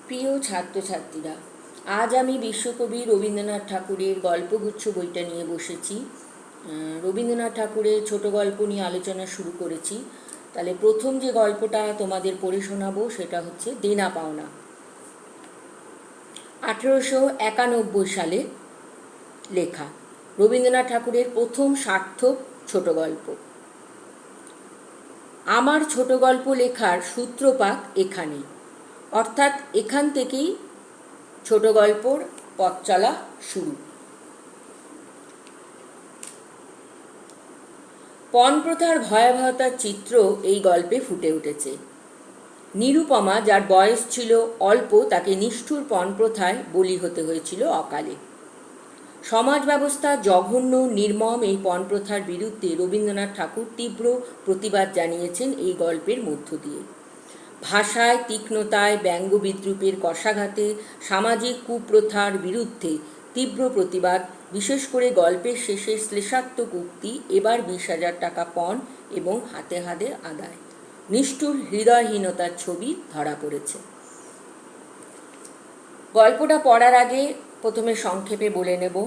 প্রিয় ছাত্রছাত্রীরা, আজ আমি বিশ্বকবি রবীন্দ্রনাথ ঠাকুরের গল্পগুচ্ছ বইটা নিয়ে বসেছি। রবীন্দ্রনাথ ঠাকুরের ছোট গল্প নিয়ে আলোচনা শুরু করেছি। তাহলে প্রথম যে গল্পটা তোমাদের পড়ে শোনাবো সেটা হচ্ছে দেনা পাওনা। 1891 সালে লেখা রবীন্দ্রনাথ ঠাকুরের প্রথম সার্থক ছোট গল্প। আমার ছোট গল্প লেখার সূত্রপাত এখানে, অর্থাৎ এখান থেকেই ছোট গল্পর পথ চলা শুরু। পণপ্রথার ভয়াবহতার চিত্র এই গল্পে ফুটে উঠেছে। নিরুপমা, যার বয়স ছিল অল্প, তাকে নিষ্ঠুর পণপ্রথায় বলি হতে হয়েছিল অকালে। সমাজ ব্যবস্থা জঘন্য নির্মম এই পণপ্রথার বিরুদ্ধে রবীন্দ্রনাথ ঠাকুর তীব্র প্রতিবাদ জানিয়েছেন এই গল্পের মধ্য দিয়ে। ভাষায় তীক্ষ্ণতায়, ব্যঙ্গ বিদ্রুপের কষাঘাতে সামাজিক কুপ্রথার বিরুদ্ধে তীব্র প্রতিবাদ, বিশেষ করে গল্পের শেষে শ্লেষাত্মক উক্তি, এবার 20,000 টাকা পণ এবং হাতে হাতে আদায়, নিষ্ঠুর হৃদয়হীনতার ছবি ধরা পড়েছে। গল্পটা পড়ার আগে প্রথমে সংক্ষেপে বলে নেব।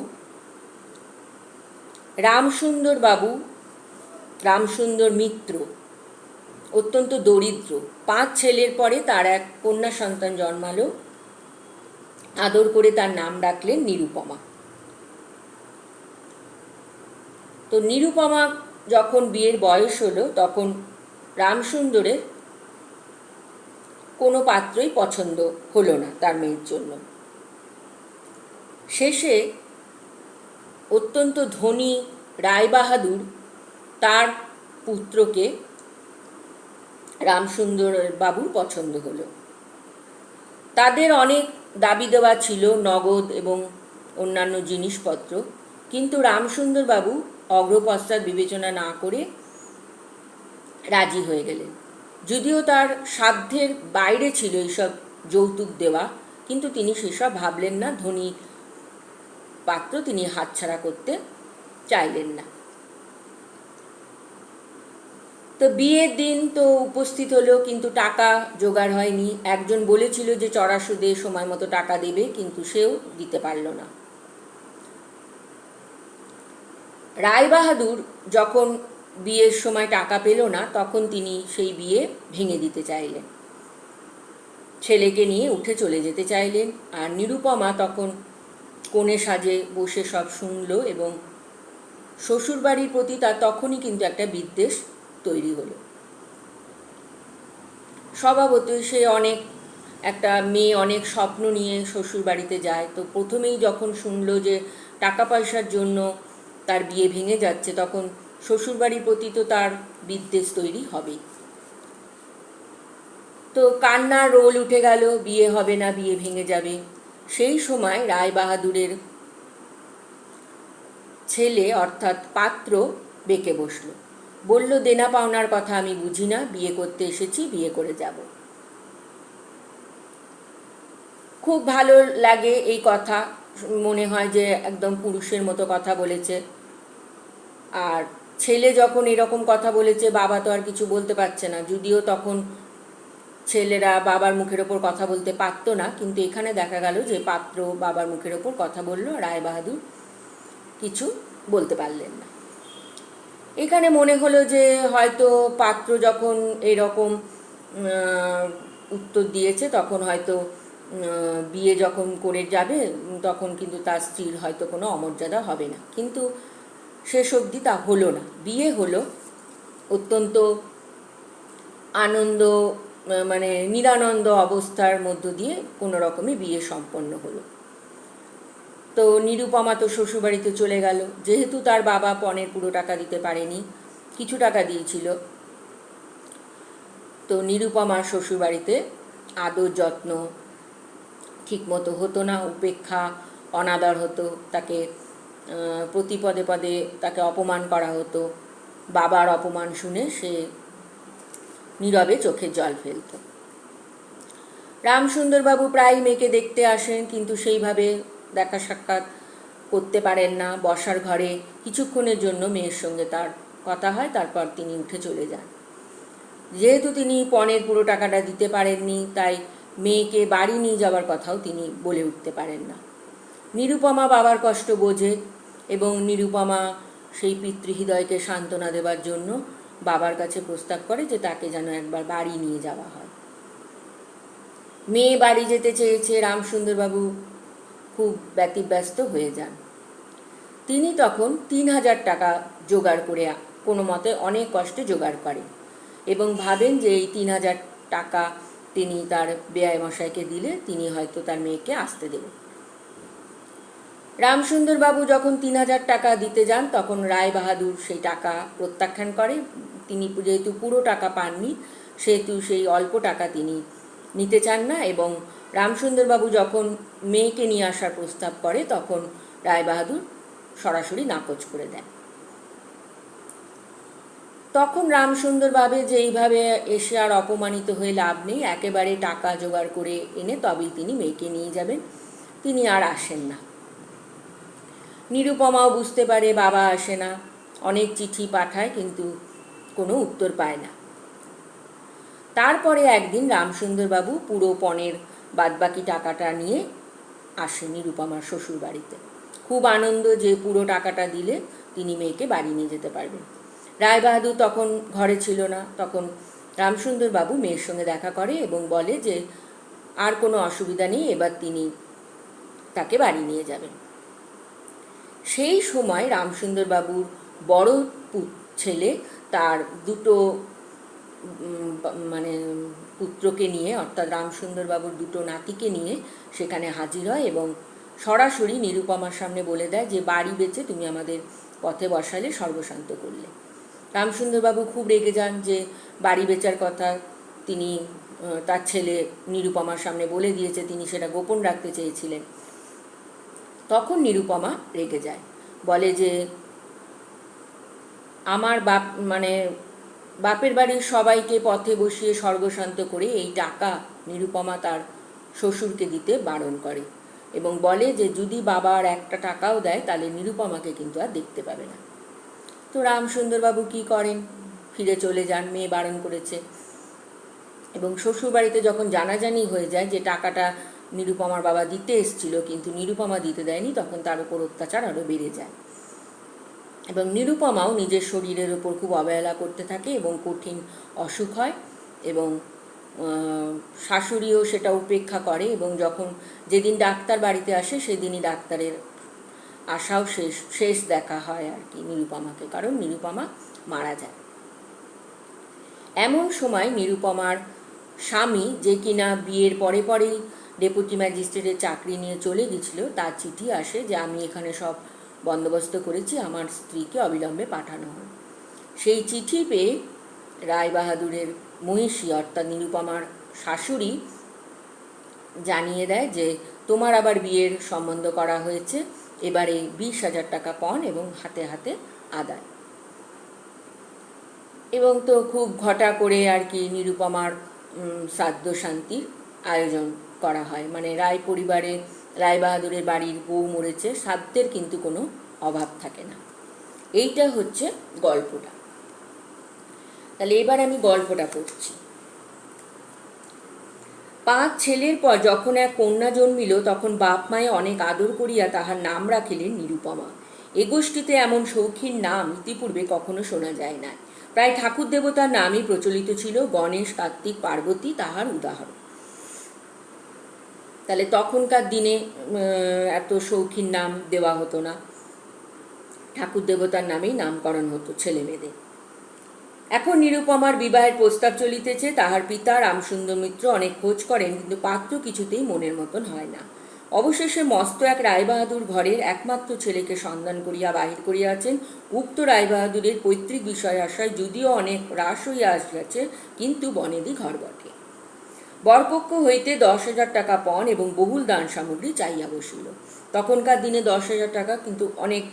রামসুন্দর বাবু, রামসুন্দর মিত্র অত্যন্ত দরিদ্র। 5 ছেলের পরে তার এক কন্যা সন্তান জন্মালো। আদর করে তার নাম রাখলেন নিরুপমা। তো নিরুপমা যখন বিয়ের বয়স হলো, তখন রামসুন্দরের কোনো পাত্রই পছন্দ হলো না তার মেয়ের জন্য। শেষে অত্যন্ত ধনী রায়বাহাদুর তার পুত্রকে রামসুন্দর বাবুর পছন্দ হলো। তাদের অনেক দাবি দেওয়া ছিল, নগদ এবং অন্যান্য জিনিসপত্র, কিন্তু রামসুন্দর বাবু অগ্রপশ্চাৎ বিবেচনা না করে রাজি হয়ে গেলেন। যদিও তার সাধ্যের বাইরে ছিল এইসব যৌতুক দেওয়া, কিন্তু তিনি সেসব ভাবলেন না। ধনী পাত্র তিনি হাতছাড়া করতে চাইলেন না। তো বিয়ের দিন তো উপস্থিত হলো, কিন্তু টাকা জোগাড় হয়নি। একজন বলেছিল যে চড়া সুদে সময় মতো টাকা দেবে, কিন্তু সেও দিতে পারল না। রায়বাহাদুর যখন বিয়ের সময় টাকা পেল না, তখন তিনি সেই বিয়ে ভেঙে দিতে চাইলেন, ছেলেকে নিয়ে উঠে চলে যেতে চাইলেন। আর নিরুপমা তখন কনে সাজে বসে সব শুনল, এবং শ্বশুরবাড়ির প্রতি তার তখনই কিন্তু একটা বিদ্বেষ তৈরি হলো। স্বভাবতই সে একটা মেয়ে অনেক স্বপ্ন নিয়ে শ্বশুর বাড়িতে যায়। তো প্রথমেই যখন শুনলো যে টাকা পয়সার জন্য তার বিয়ে ভেঙে যাচ্ছে, তখন শ্বশুরবাড়ির প্রতি তো তার বিদ্বেষ তৈরি হবেই। তো কান্নার রোল উঠে গেল, বিয়ে হবে না, বিয়ে ভেঙে যাবে। সেই সময় রায়বাহাদুরের ছেলে অর্থাৎ পাত্র বেঁকে বসলো, বলল, দেনা পাওনার কথা আমি বুঝি না, বিয়ে করতে এসেছি, বিয়ে করে যাব। খুব ভালো লাগে এই কথা, মনে হয় যে একদম পুরুষের মতো কথা বলেছে। আর ছেলে যখন এরকম কথা বলেছে, বাবা তো আর কিছু বলতে পারছে না। যদিও তখন ছেলেরা বাবার মুখের ওপর কথা বলতে পারতো না, কিন্তু এখানে দেখা গেল যে পাত্র বাবার মুখের ওপর কথা বলল, রায়বাহাদুর কিছু বলতে পারলেন না। এখানে মনে হলো যে হয়তো পাত্র যখন এরকম উত্তর দিয়েছে, তখন হয়তো বিয়ে যখন করে যাবে, তখন কিন্তু তার স্ত্রীর হয়তো কোনো অমর্যাদা হবে না। কিন্তু শেষ অবধি তা হলো না। বিয়ে হলো অত্যন্ত আনন্দ, মানে নিরানন্দ অবস্থার মধ্য দিয়ে কোনো রকমে বিয়ে সম্পন্ন হলো। তো নিরুপমা তো শ্বশুরবাড়িতে চলে গেল। যেহেতু তার বাবা পণের পুরো টাকা দিতে পারেনি, কিছু টাকা দিয়েছিল, তো নিরুপমার শ্বশুরবাড়িতে আদর যত্ন ঠিকমতো হতো না, উপেক্ষা অনাদর হতো, তাকে প্রতি পদে পদে তাকে অপমান করা হতো। বাবার অপমান শুনে সে নীরবে চোখের জল ফেলত। রামসুন্দরবাবু প্রায় মেয়েকে দেখতে আসেন, কিন্তু সেইভাবে দেখা সাক্ষাৎ করতে পারেন না। বসার ঘরে কিছুক্ষণের জন্য মেয়ের সঙ্গে তার কথা হয়, তারপর তিনি উঠে চলে যান। যেহেতু তিনি পণের পুরো টাকাটা দিতে পারেননি, তাই মেয়েকে বাড়ি নিয়ে যাওয়ার কথাও তিনি বলে উঠতে পারেন না। নিরুপমা বাবার কষ্ট বোঝে এবং নিরুপমা সেই পিতৃহৃদয়কে সান্ত্বনা দেবার জন্য বাবার কাছে প্রস্তাব করে যে তাকে যেন একবার বাড়ি নিয়ে যাওয়া হয়। মেয়ে বাড়ি যেতে চেয়েছে, রামসুন্দরবাবু খুব ব্যতিব্যস্ত হয়ে যান। তিনি তখন 3,000 টাকা জোগাড় করে কোনো মতে অনেক কষ্টে জোগাড় করেন এবং ভাবেন যে এই 3,000 টাকা তিনি তার বেয়াই মশাইকে দিলে তিনি হয়তো তার মেয়েকে আসতে দেবেন। রামসুন্দরবাবু যখন 3,000 টাকা দিতে যান তখন রায় বাহাদুর সেই টাকা প্রত্যাখ্যান করে। তিনি যেহেতু পুরো টাকা পাননি সেহেতু সেই অল্প টাকা তিনি নিতে চান না এবং রামসুন্দরবাবু যখন মেয়েকে নিয়ে আসার প্রস্তাব করে তখন রায় বাহাদুর সরাসরি নাকচ করে দেন। তখন রামসুন্দর ভাবে যে এইভাবে এসে আর অপমানিত হয়ে লাভ নেই, একেবারে টাকা জোগাড় করে এনে তবেই তিনি মেয়েকে নিয়ে যাবেন। তিনি আর আসেন না। নিরুপমাও বুঝতে পারে বাবা আসে না, অনেক চিঠি পাঠায় কিন্তু কোনো উত্তর পায় না। তারপরে একদিন রামসুন্দরবাবু পুরো পণের বাদবাকি টাকাটা নিয়ে আসে নিরুপমার শ্বশুর বাড়িতে। খুব আনন্দ যে পুরো টাকাটা দিলে তিনি মেয়েকে বাড়ি নিয়ে যেতে পারবেন। রায়বাহাদুর তখন ঘরে ছিল না। তখন রামসুন্দরবাবু মেয়ের সঙ্গে দেখা করে এবং বলে যে আর কোনো অসুবিধা নেই, এবার তিনি তাকে বাড়ি নিয়ে যাবেন। সেই সময় রামসুন্দরবাবুর বড় ছেলে তার দুটো পুত্রকে নিয়ে, অর্থাৎ রামসুন্দরবাবুর দুটো নাতিকে নিয়ে সেখানে হাজির হয় এবং সরাসরি নিরুপমার সামনে বলে দেয় যে বাড়ি বেচে তুমি আমাদের পথে বসালে, সর্বশান্ত করলে। রামসুন্দরবাবু খুব রেগে যান যে বাড়ি বেচার কথা তিনি তার ছেলে নিরুপমার সামনে বলে দিয়েছে, তিনি সেটা গোপন রাখতে চেয়েছিলেন। তখন নিরুপমা রেগে যায়, বলে যে আমার বাপের বাড়ির সবাইকে পথে বসিয়ে সর্বশান্ত করে এই টাকা নিরুপমা তার শ্বশুরকে দিতে বারণ করে এবং বলে যে যদি বাবা আর একটা টাকাও দেয় তাহলে নিরুপমাকে কিন্তু আর দেখতে পাবে না। তো রামসুন্দরবাবু কি করেন, ফিরে চলে যান, মেয়ে বারণ করেছে। এবং শ্বশুরবাড়িতে যখন জানাজানি হয়ে যায় যে টাকাটা নিরুপমার বাবা দিতে এসেছিল কিন্তু নিরুপমা দিতে দেয়নি, তখন তার উপর অত্যাচার আরও বেড়ে যায় এবং নিরুপমাও নিজের শরীরের উপর খুব অবহেলা করতে থাকে এবং কঠিন অসুখ হয় এবং শাশুড়িও সেটা উপেক্ষা করে এবং যখন যেদিন ডাক্তার বাড়িতে আসে সেদিনই ডাক্তারের আশাও শেষ দেখা হয় আর কি নিরুপমাকে, কারণ নিরুপমা মারা যায়। এমন সময় নিরুপমার স্বামী, যে কিনা বিয়ের পরে পরেই ডেপুটি ম্যাজিস্ট্রেটের চাকরি নিয়ে চলে গেছিল, তার চিঠি আসে যে আমি এখানে সব বন্দোবস্ত করেছি, আমার স্ত্রীকে অবিলম্বে পাঠানো হয়। সেই চিঠি পেয়ে রায়বাহাদুরের মহিষী অর্থাৎ নিরুপমার শাশুড়ি জানিয়ে দেয় যে তোমার আবার বিয়ের সম্বন্ধ করা হয়েছে, এবারে 20,000 টাকা পণ এবং হাতে হাতে আদায়। এবং তো খুব ঘটা করে আর কি নিরুপমার শ্রাদ্ধ শান্তির আয়োজন করা হয়। রায় পরিবারে রায়বাহাদুরের বাড়ির বউ মরেছে, শ্রাদ্ধের কিন্তু কোনো অভাব থাকে না। এইটা হচ্ছে গল্পটা। তাহলে এবার আমি গল্পটা পড়ছি। 5 ছেলের পর যখন এক কন্যা জন্মিল তখন বাপ মায়ে অনেক আদর করিয়া তাহার নাম রাখিলেন নিরুপমা। এ গোষ্ঠীতে এমন শৌখিন নাম ইতিপূর্বে কখনো শোনা যায় না। প্রায় ঠাকুর দেবতার নামই প্রচলিত ছিল, গণেশ, কার্তিক, পার্বতী তাহার উদাহরণ। তাহলে তখনকার দিনে এত শৌখিন নাম দেওয়া হতো না, ঠাকুর দেবতার নামেই নামকরণ হতো ছেলে মেয়েদের। এখন নিরুপমার বিবাহের প্রস্তাব চলিতেছে। তাহার পিতা রামসুন্দর মিত্র অনেক খোঁজ করেন কিন্তু পাত্র কিছুতেই মনের মতন হয় না। অবশেষে মস্ত এক রায়বাহাদুর ঘরের একমাত্র ছেলেকে সন্ধান করিয়া বাহির করিয়াছেন। উক্ত রায়বাহাদুরের পৈতৃক বিষয় আশায় যদিও অনেক হ্রাস হইয়া আসিয়াছে, কিন্তু বনেদি ঘর বটে। বরপক্ষ হইতে 10,000 টাকা পণ এবং বহুল দান সামগ্রী চাইয়া বসিল। তখনকার দিনে 10,000 টাকা কিন্তু অনেক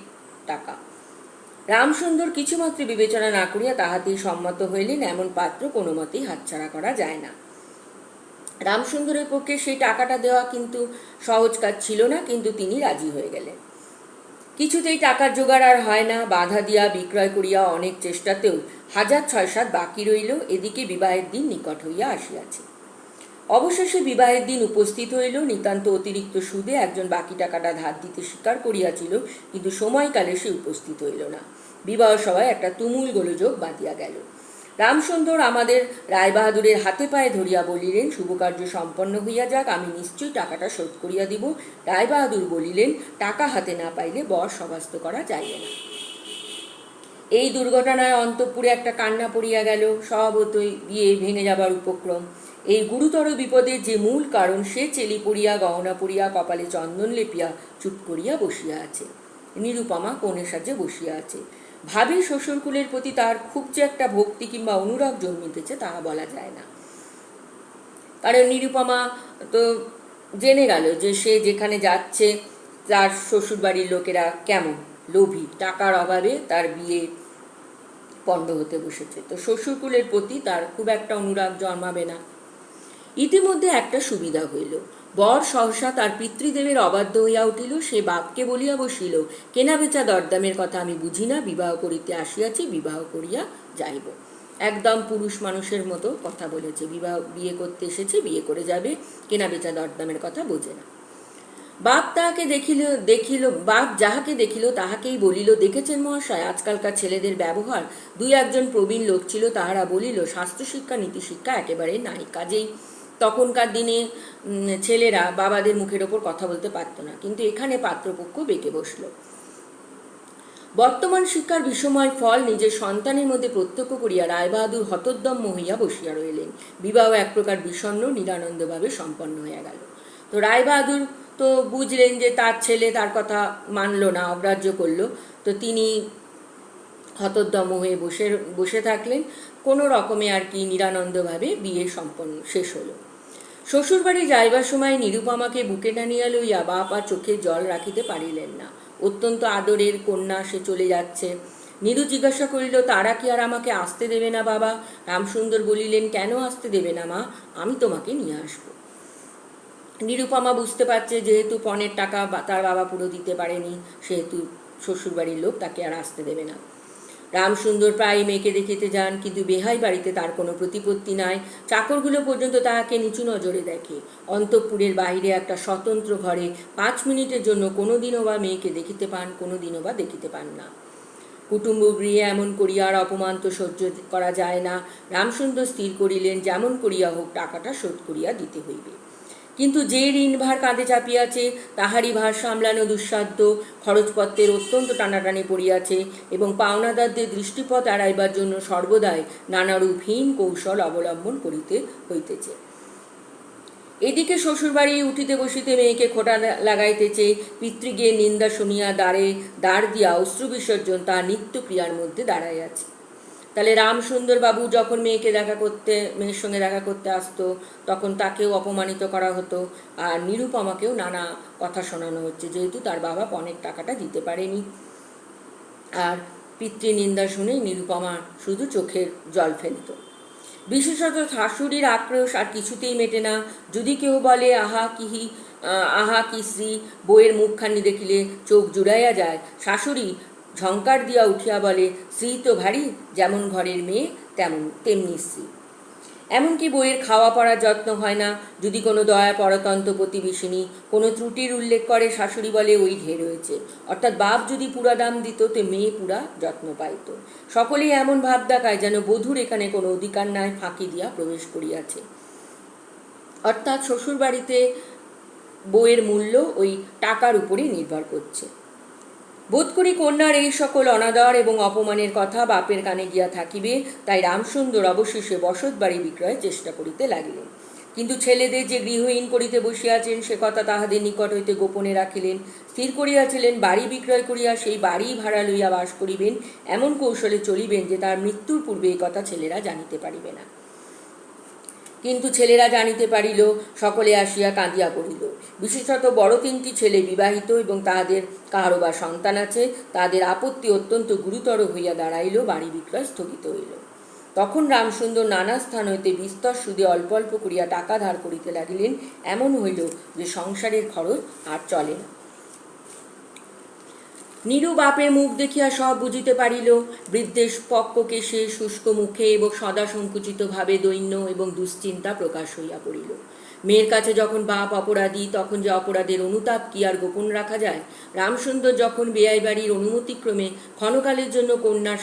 টাকা। রামসুন্দর কিছুমাত্র বিবেচনা না করিয়া তাহাতেই সম্মত হইলেন। এমন পাত্র কোনো মতেই হাতছাড়া করা যায় না। রামসুন্দরের পক্ষে সেই টাকাটা দেওয়া কিন্তু সহজ কাজ ছিল না, কিন্তু তিনি রাজি হয়ে গেলেন। কিছুতেই টাকার জোগাড় আর হয় না। বাধা দিয়া বিক্রয় করিয়া অনেক চেষ্টাতেও 1,000 6-7 বাকি রইল। এদিকে বিবাহের দিন নিকট হইয়া আসিয়াছে। অবশেষে বিবাহের দিন উপস্থিত হইল। নিতান্ত অতিরিক্ত সুদে একজন বাকি টাকাটা ধার দিতে স্বীকার করিয়াছিল, কিন্তু সময়কালে সে উপস্থিত হইল না। বিবাহ সভায় একটা তুমুল গোলযোগ বাঁধিয়া গেল। রামসুন্দর আমাদের রায়বাহাদুরের হাতে পায়ে ধরিয়া বলিলেন, শুভকার্য সম্পন্ন হইয়া যাক, আমি নিশ্চয়ই টাকাটা শোধ করিয়া দিব। রায়বাহাদুর বলিলেন, টাকা হাতে না পাইলে বর সভাস্থ করা যাইবে না। এই দুর্ঘটনায় অন্তঃপুরে একটা কান্না পড়িয়া গেল। স্বভাবতই বিয়ে ভেঙে যাবার উপক্রম। এই গুরুতর বিপদের যে মূল কারণ, সে চেলি পড়িয়া, গহনা পড়িয়া, কপালে চন্দন লেপিয়া চুপ করিয়া বসিয়া আছে। নিরুপমা কনের সাজে বসিয়া আছে। ভাবে শ্বশুরকুলের প্রতি তার খুব যে একটা ভক্তি কিংবা অনুরাগ জন্মিতেছে তাহা বলা যায় না। কারণ নিরুপমা তো জেনে গেল যে সে যেখানে যাচ্ছে তার শ্বশুরবাড়ির লোকেরা কেমন লোভী, টাকার অভাবে তার বিয়ে পণ্ড হতে বসেছে। তো শ্বশুরকুলের প্রতি তার খুব একটা অনুরাগ জন্মাবে না। ইতিমধ্যে একটা সুবিধা হইল। বর সহসা তার পিতৃদেবের অবাধ্য হইয়া উঠিল। সে বাপকে বলিয়া বসিল, কেনা বেচা দরদামের কথা আমি বুঝি না, বিবাহ করিতে আসিয়াছি, বিবাহ করিয়া যাইব। একদম পুরুষ মানুষের মতো কথা বলেছে। বিয়ে করতে এসেছে, বিয়ে করে যাবে, কেনা বেচা দরদামের কথা বোঝে না। বাপ যাহাকে দেখিল তাহাকেই বলিল, দেখেছেন মহাশয়, আজকালকার ছেলেদের ব্যবহার। দুই একজন প্রবীণ লোক ছিল, তাহারা বলিল, স্বাস্থ্য শিক্ষা নীতিশিক্ষা একেবারে নাই। কাজেই তখনকার দিনে ছেলেরা বাবাদের মুখের ওপর কথা বলতে পারত না, কিন্তু এখানে পাত্রপক্ষ বেঁকে বসল। বর্তমান শিক্ষার বিষময় ফল নিজের সন্তানের মধ্যে প্রত্যক্ষ করিয়া রায়বাহাদুর হতোদ্যম্য হইয়া বসিয়া রইলেন। বিবাহ এক প্রকার বিষণ্ণ নিরানন্দভাবে সম্পন্ন হইয়া গেল। তো রায়বাহাদুর তো বুঝলেন যে তার ছেলে তার কথা মানল না, অগ্রাহ্য করল। তো তিনি হতোদ্যম্য হয়ে বসে থাকলেন। কোনো রকমে আর কি নিরানন্দভাবে বিয়ে সম্পন্ন শেষ হলো। শ্বশুরবাড়ি যাইবার সময় নিরুপমাকে বুকে টানিয়া লইয়া বাপ আর চোখে জল রাখিতে পারিলেন না। অত্যন্ত আদরের কন্যা, সে চলে যাচ্ছে। নীরু জিজ্ঞাসা করিল, তারা কি আর আমাকে আসতে দেবে না বাবা? রামসুন্দর বলিলেন, কেন আসতে দেবে না মা, আমি তোমাকে নিয়ে আসবো। নিরুপমা বুঝতে পারছে যেহেতু পণের টাকা তার বাবা পুরো দিতে পারেনি, সেহেতু শ্বশুরবাড়ির লোক তাকে আর আসতে দেবে না। রামসুন্দর প্রায় মেয়েকে দেখিতে যান, কিন্তু বেহাই বাড়িতে তার কোনো প্রতিপত্তি নাই। চাকরগুলো পর্যন্ত তাহাকে নিচু নজরে দেখে। অন্তঃপুরের বাহিরে একটা স্বতন্ত্র ঘরে 5 মিনিটের জন্য কোনোদিনও বা মেয়েকে দেখিতে পান, কোনোদিনও বা দেখিতে পান না। কুটুম্ব গৃহে এমন করিয়া আর অপমান তো সহ্য করা যায় না। রামসুন্দর স্থির করিলেন, যেমন করিয়া হোক টাকাটা শোধ করিয়া দিতে হইবে। কিন্তু যে ঋণভার কাঁধে চাপিয়াছে তাহারই ভার সামলানো দুঃসাধ্য। খরচপত্রের অত্যন্ত টানাটানি পড়িয়াছে এবং পাওনাদারদের দৃষ্টিপথ এড়াইবার জন্য সর্বদাই নানারূপহীন কৌশল অবলম্বন করিতে হইতেছে। এদিকে শ্বশুরবাড়ি উঠিতে বসিতে মেয়েকে খোঁটা লাগাইতেছে। পিতৃগের নিন্দা শুনিয়া দাঁড় দিয়া অশ্রু বিসর্জন তাহার নিত্যক্রিয়ার মধ্যে দাঁড়াইয়াছে। তাহলে রামসুন্দর বাবু যখন মেয়ের সঙ্গে দেখা করতে আসতো, তখন তাকেও অপমানিত করা হতো, আর নিরুপমাকেও নানা কথা শোনানো হচ্ছে, যেহেতু তার বাবা পণের টাকাটা দিতে পারেনি। আর পিতৃনিন্দা শুনে নিরুপমা শুধু চোখের জল ফেলত। বিশেষত শাশুড়ির আক্রোশ আর কিছুতেই মেটে না। যদি কেউ বলে, আহা কি শ্রী, বউয়ের মুখখানি দেখিলে চোখ জুড়াইয়া যায়, শাশুড়ি ঝঙ্কার দিয়া উঠিয়া বলে, স্ত্রী তো ভারী, যেমন ঘরের মেয়ে তেমনি স্ত্রী। এমনকি বইয়ের খাওয়া পড়ার যত্ন হয় না। যদি কোনো দয়া পরতন্ত্র প্রতিবেশিনী কোনো ত্রুটির উল্লেখ করে, শাশুড়ি বলে, ওই ঢের হয়েছে। অর্থাৎ বাপ যদি পুরা দাম দিত, তো মেয়ে পুরা যত্ন পাইত। সকলেই এমন ভাব দেখায় যেন বধূর এখানে কোনো অধিকার নাই, ফাঁকি দিয়া প্রবেশ করিয়াছে। অর্থাৎ শ্বশুরবাড়িতে বইয়ের মূল্য ওই টাকার উপরেই নির্ভর করছে। বোধ করি কন্যার এই সকল অনাদর এবং অপমানের কথা বাপের কানে গিয়া থাকিবে, তাই রামসুন্দর অবশেষে বসত বাড়ি বিক্রয়ের চেষ্টা করিতে লাগিলেন। কিন্তু ছেলেদের যে গৃহহীন করিতে বসিয়াছেন, সে কথা তাহাদের নিকট হইতে গোপনে রাখিলেন। স্থির করিয়াছিলেন বাড়ি বিক্রয় করিয়া সেই বাড়ি ভাড়া লইয়া বাস করিবেন। এমন কৌশলে চলিবেন যে তার মৃত্যুর পূর্বে এই কথা ছেলেরা জানিতে পারিবে না। কিন্তু ছেলেরা জানিতে পারিল, সকলে আসিয়া কাঁদিয়া পড়িল। বিশেষত বড় 3টি ছেলে বিবাহিত এবং তাহাদের কাহারও বা সন্তান আছে। তাদের আপত্তি অত্যন্ত গুরুতর হইয়া দাঁড়াইল। বাড়ি বিক্রয় স্থগিত হইল। তখন রামসুন্দর নানা স্থান হইতে বিস্তর সুদে অল্প অল্প করিয়া টাকা ধার করিতে লাগিলেন। এমন হইল যে সংসারের খরচ আর চলে না। নীরু বাপের মুখ দেখিয়া সব বুঝিতে পারিল। বৃদ্ধের পক্ক কেশে, শুষ্ক মুখে এবং সদা সংকুচিত ভাবে দৈন্য এবং দুশ্চিন্তা প্রকাশ হইয়া পড়িল। মেয়ের কাছে যখন বাপ অপরাধী, তখন যে অপরাধের অনুতাপ কি আর গোপন রাখা যায়? রামসুন্দর যখন বেয়াই বাড়ির অনুমতিক্রমে ক্ষণকালের জন্য কন্যার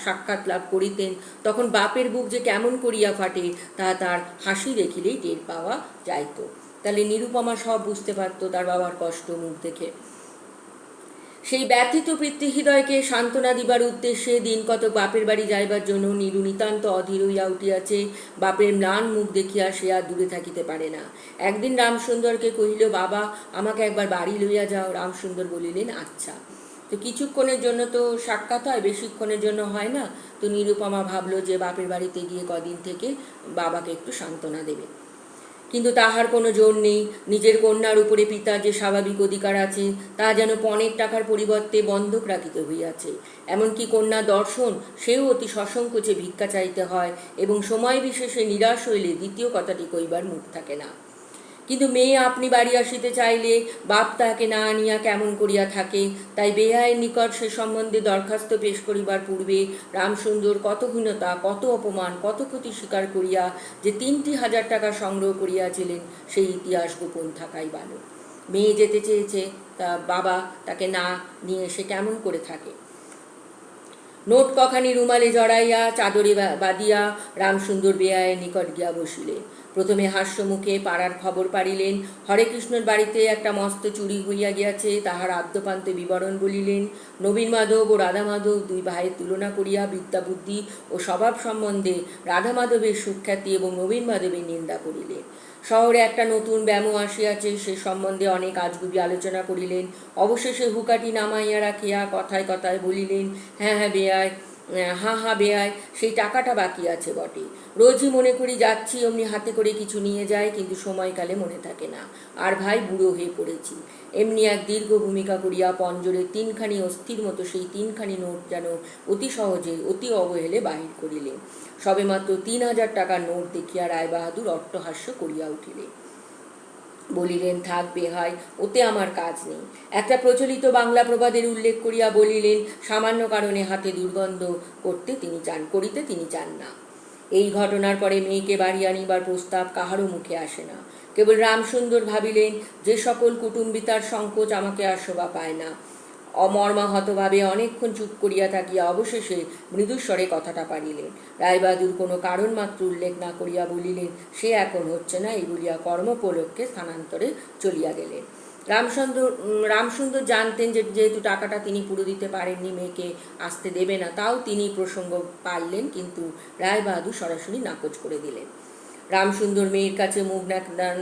সাক্ষাৎ লাভ করিতেন, তখন বাপের বুক যে কেমন করিয়া ফাটে তা তার হাসি দেখিলেই টের পাওয়া যাইত। তাহলে নিরুপমা সব বুঝতে পারত তার বাবার কষ্ট মুখ দেখে। সেই ব্যথিত পিতৃহৃদয়কে সান্ত্বনা দিবার উদ্দেশ্যে দিন কত বাপের বাড়ি যাইবার জন্য নীরু নিতান্ত অধীর হইয়া উঠিয়াছে। বাপের ম্লান মুখ দেখিয়া সে আর দূরে থাকিতে পারে না। একদিন রামসুন্দরকে কহিল, বাবা, আমাকে একবার বাড়ি লইয়া যাও। রামসুন্দর বলিলেন, আচ্ছা। তো কিছুক্ষণের জন্য তো সাক্ষাৎ হয়, বেশিক্ষণের জন্য হয় না। তো নিরুপমা ভাবলো যে বাপের বাড়িতে গিয়ে কদিন থেকে বাবাকে একটু সান্ত্বনা দেবে। কিন্তু তাহার কোনো জোর নেই। নিজের কন্যার উপরে পিতার যে স্বাভাবিক অধিকার আছে তা যেন পণের টাকার পরিবর্তে বন্ধক রাখিতে হইয়াছে। এমনকি কন্যা দর্শন সেও অতি সসংকোচে ভিক্ষা চাইতে হয়, এবং সময় বিশেষে নিরাশ হইলে দ্বিতীয় কথাটি কইবার মুখ থাকে না। কিন্তু মেয়ে আপনি বাড়ি আসিতে চাইলে বাপ তাহাকে না আনিয়া কেমন করিয়া থাকে। তাই বেহায়ের নিকট সে সম্বন্ধে দরখাস্ত পেশ করিবার পূর্বে রামসুন্দর কত হীনতা, কত অপমান, কত ক্ষতি স্বীকার করিয়া যে 3,000 টাকা সংগ্রহ করিয়াছিলেন, সেই ইতিহাস গোপন থাকাই ভালো। মেয়ে যেতে চেয়েছে, তা বাবা তাকে না নিয়ে সে কেমন করে থাকে। নোট কখানি রুমালে জড়াইয়া চাদরে বাঁধিয়া রামসুন্দর বেয়ায়ের নিকট গিয়া বসিলে। প্রথমে হাস্যমুখে পাড়ার খবর পাড়িলেন। হরেকৃষ্ণর বাড়িতে একটা মস্ত চুরি হইয়া গিয়াছে, তাহার আদ্যপান্তে বিবরণ বলিলেন। নবীন মাধব ও রাধা মাধব দুই ভাইয়ের তুলনা করিয়া বিদ্যা বুদ্ধি ও স্বভাব সম্বন্ধে রাধা মাধবের সুখ্যাতি এবং নবীন মাধবের নিন্দা করিলেন। শহরে একটা নতুন ব্যামো আসিয়াছে, সে সম্বন্ধে অনেক আজগুবি আলোচনা করিলেন। অবশেষে হুকাটি নামাইয়া রাখিয়া কথায় কথায় বলিলেন, হ্যাঁ হ্যাঁ বেয়াই, হ্যাঁ বেয়াই, সেই টাকাটা বাকি আছে বটে। রোজই মনে করি যাচ্ছি, অমনি হাতে করে কিছু নিয়ে যায়, কিন্তু সময়কালে মনে থাকে না। আর ভাই বুড়ো হয়ে পড়েছি। এমনি এক দীর্ঘ ভূমিকা করিয়া পঞ্জরে 3খানি অস্থির মতো সেই 3খানি নোট যেন অতি সহজে অতি অবহেলে বাহির করিলেন। সবেমাত্র 3,000 টাকার নোট দেখিয়া রায়বাহাদুর অট্টহাস্য করিয়া উঠিলেন। বলিলেন, থাক বেহাই, ওতে আমার কাজ নেই। একটা প্রচলিত বাংলা প্রবাদের উল্লেখ করিয়া বলিলেন, সামান্য কারণে হাতে দুর্গন্ধ করিতে তিনি চান না। এই ঘটনার পরে মেয়েকে বাড়ি আনিবার প্রস্তাব কাহারও মুখে আসে না। কেবল রামসুন্দর ভাবিলেন, যে সকল কুটুম্বিতার সংকোচ আমাকে আর শোভা পায় না। অমর্মাহতভাবে অনেকক্ষণ চুপ করিয়া থাকিয়া অবশেষে মৃদুস্বরে কথাটা পারিলেন। রায়বাহাদুর কোনো কারণ মাত্র উল্লেখ না করিয়া বলিলেন, সে এখন হচ্ছে না, এই বলিয়া কর্মোপলক্ষে স্থানান্তরে চলিয়া গেলেন। রামসুন্দর জানতেন যে যেহেতু টাকাটা তিনি পুরো দিতে পারেননি, মেয়েকে আসতে দেবে না, তাও তিনি প্রসঙ্গ পারলেন, কিন্তু রায়বাহাদুর সরাসরি নাকচ করে দিলেন। রামসুন্দর মেয়ের কাছে মুখ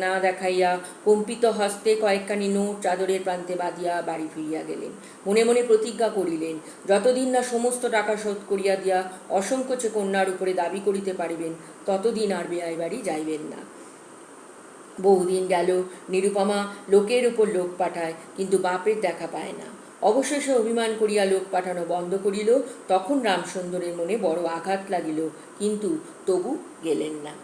না দেখাইয়া কম্পিত হস্তে কয়েকখানি নোট চাদরের প্রান্তে বাঁধিয়া বাড়ি ফিরিয়া গেলেন। মনে মনে প্রতিজ্ঞা করিলেন, যতদিন না সমস্ত টাকা শোধ করিয়া দিয়া অসংকোচে কন্যার উপরে দাবি করিতে পারিবেন, ততদিন আর বেয়াই বাড়ি যাইবেন না। বহুদিন গেল, নিরুপমা লোকের উপর লোক পাঠায়, কিন্তু বাপের দেখা পায় না। অবশেষে অভিমান করিয়া লোক পাঠানো বন্ধ করিল। তখন রামসুন্দরের মনে বড় আঘাত লাগিল, কিন্তু তবু গেলেন না।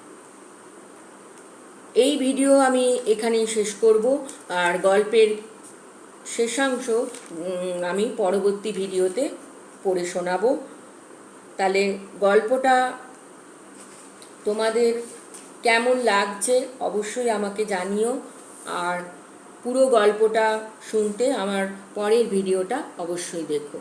এই ভিডিও আমি এখানেই শেষ করব, আর গল্পের শেষাংশ আমি পরবর্তী ভিডিওতে পড়ে শোনাবো। তাহলে গল্পটা তোমাদের কেমন লাগছে অবশ্যই আমাকে জানিও, আর পুরো গল্পটা শুনতে আমার পরের ভিডিওটা অবশ্যই দেখো।